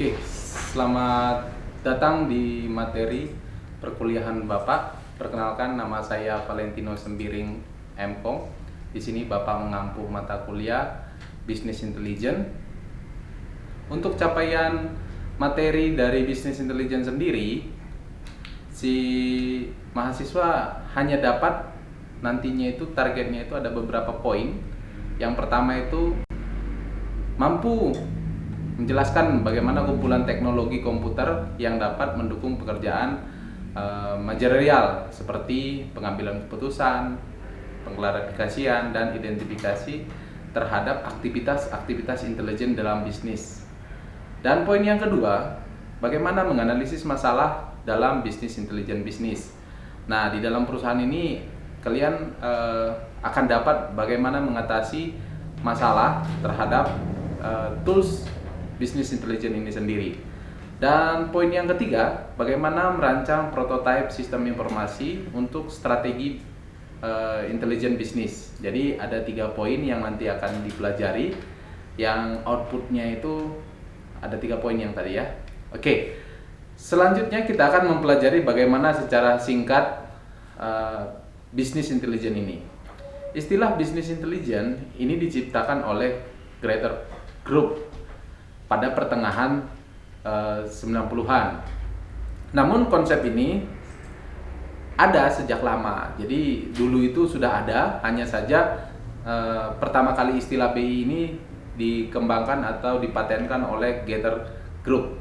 Oke, selamat datang di materi perkuliahan Bapak. Perkenalkan, nama saya Valentino Sembiring M.Com. Di sini Bapak mengampu mata kuliah Business Intelligence. Untuk capaian materi dari Business Intelligence sendiri, si mahasiswa hanya dapat nantinya itu targetnya itu ada beberapa poin. Yang pertama itu mampu menjelaskan bagaimana kumpulan teknologi komputer yang dapat mendukung pekerjaan manajerial seperti pengambilan keputusan, pengklarifikasian, dan identifikasi terhadap aktivitas-aktivitas intelijen dalam bisnis. Dan poin yang kedua, bagaimana menganalisis masalah dalam bisnis intelijen bisnis. Nah, di dalam perusahaan ini kalian akan dapat bagaimana mengatasi masalah terhadap tools bisnis intelijen ini sendiri. Dan poin yang ketiga, bagaimana merancang prototipe sistem informasi untuk strategi intelijen bisnis. Jadi ada 3 poin yang nanti akan dipelajari, yang outputnya itu ada 3 poin yang tadi ya. Oke, selanjutnya kita akan mempelajari bagaimana secara singkat bisnis intelijen ini. Istilah bisnis intelijen ini diciptakan oleh Greater Group pada pertengahan 90-an. Namun konsep ini ada sejak lama. Jadi dulu itu sudah ada, hanya saja pertama kali istilah BI ini dikembangkan atau dipatenkan oleh Greater Group.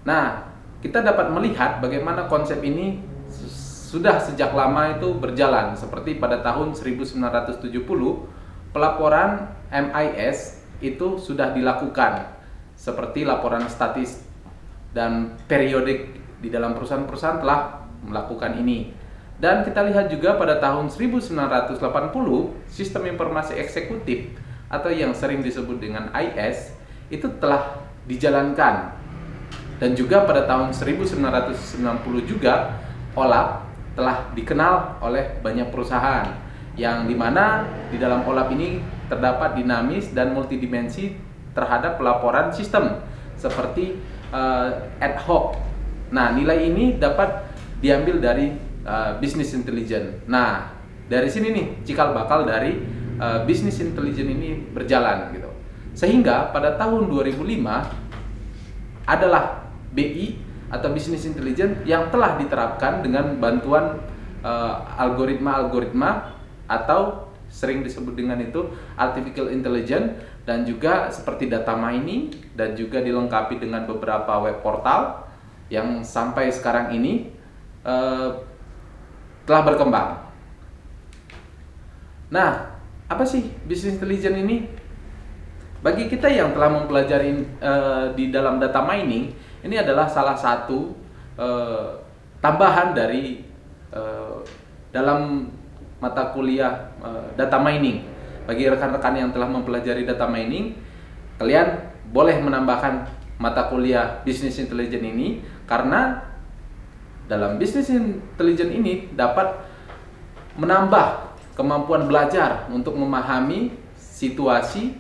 Nah, kita dapat melihat bagaimana konsep ini sudah sejak lama itu berjalan. Seperti pada tahun 1970, pelaporan MIS itu sudah dilakukan, seperti laporan statis dan periodik di dalam perusahaan-perusahaan telah melakukan ini. Dan kita lihat juga pada tahun 1980 sistem informasi eksekutif atau yang sering disebut dengan IS itu telah dijalankan. Dan juga pada tahun 1990 juga OLAP telah dikenal oleh banyak perusahaan, yang dimana di dalam OLAP ini terdapat dinamis dan multidimensi terhadap pelaporan sistem seperti ad hoc. Nah, nilai ini dapat diambil dari business intelligence. Nah, dari sini nih cikal bakal dari business intelligence ini berjalan gitu. Sehingga pada tahun 2005 adalah BI atau business intelligence yang telah diterapkan dengan bantuan algoritma-algoritma atau sering disebut dengan itu artificial intelligence, dan juga seperti data mining, dan juga dilengkapi dengan beberapa web portal yang sampai sekarang ini telah berkembang. Nah, apa sih business intelligence ini? Bagi kita yang telah mempelajari di dalam data mining, ini adalah salah satu tambahan dari dalam mata kuliah data mining. Bagi rekan-rekan yang telah mempelajari data mining, kalian boleh menambahkan mata kuliah business intelligence ini, karena dalam business intelligence ini dapat menambah kemampuan belajar untuk memahami situasi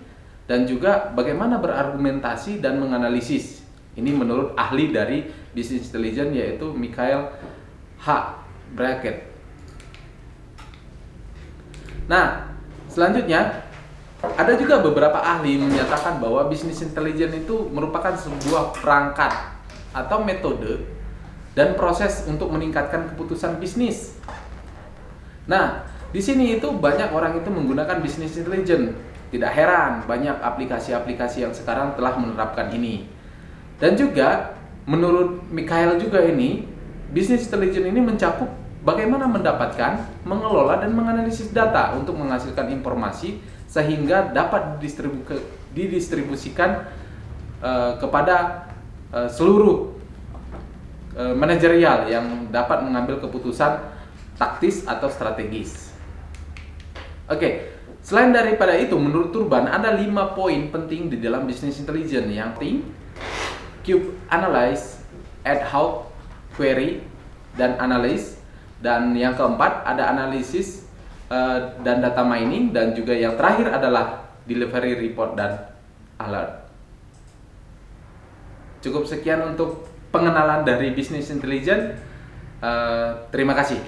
dan juga bagaimana berargumentasi dan menganalisis. Ini menurut ahli dari business intelligence, yaitu Michael H. Brackett. Nah, selanjutnya ada juga beberapa ahli menyatakan bahwa business intelligence itu merupakan sebuah perangkat atau metode dan proses untuk meningkatkan keputusan bisnis. Nah, di sini itu banyak orang itu menggunakan business intelligence. Tidak heran banyak aplikasi-aplikasi yang sekarang telah menerapkan ini. Dan juga menurut Michael juga ini, business intelligence ini mencakup bagaimana mendapatkan, mengelola, dan menganalisis data untuk menghasilkan informasi sehingga dapat didistribusikan kepada seluruh manajerial yang dapat mengambil keputusan taktis atau strategis. Oke, selain daripada itu, menurut Turban ada 5 poin penting di dalam business intelligence. Yang penting, cube analyze, ad hoc, query, dan analysis. Dan yang keempat ada analisis dan data mining, dan juga yang terakhir adalah delivery report dan alert. Cukup sekian untuk pengenalan dari bisnis intelijen. Terima kasih.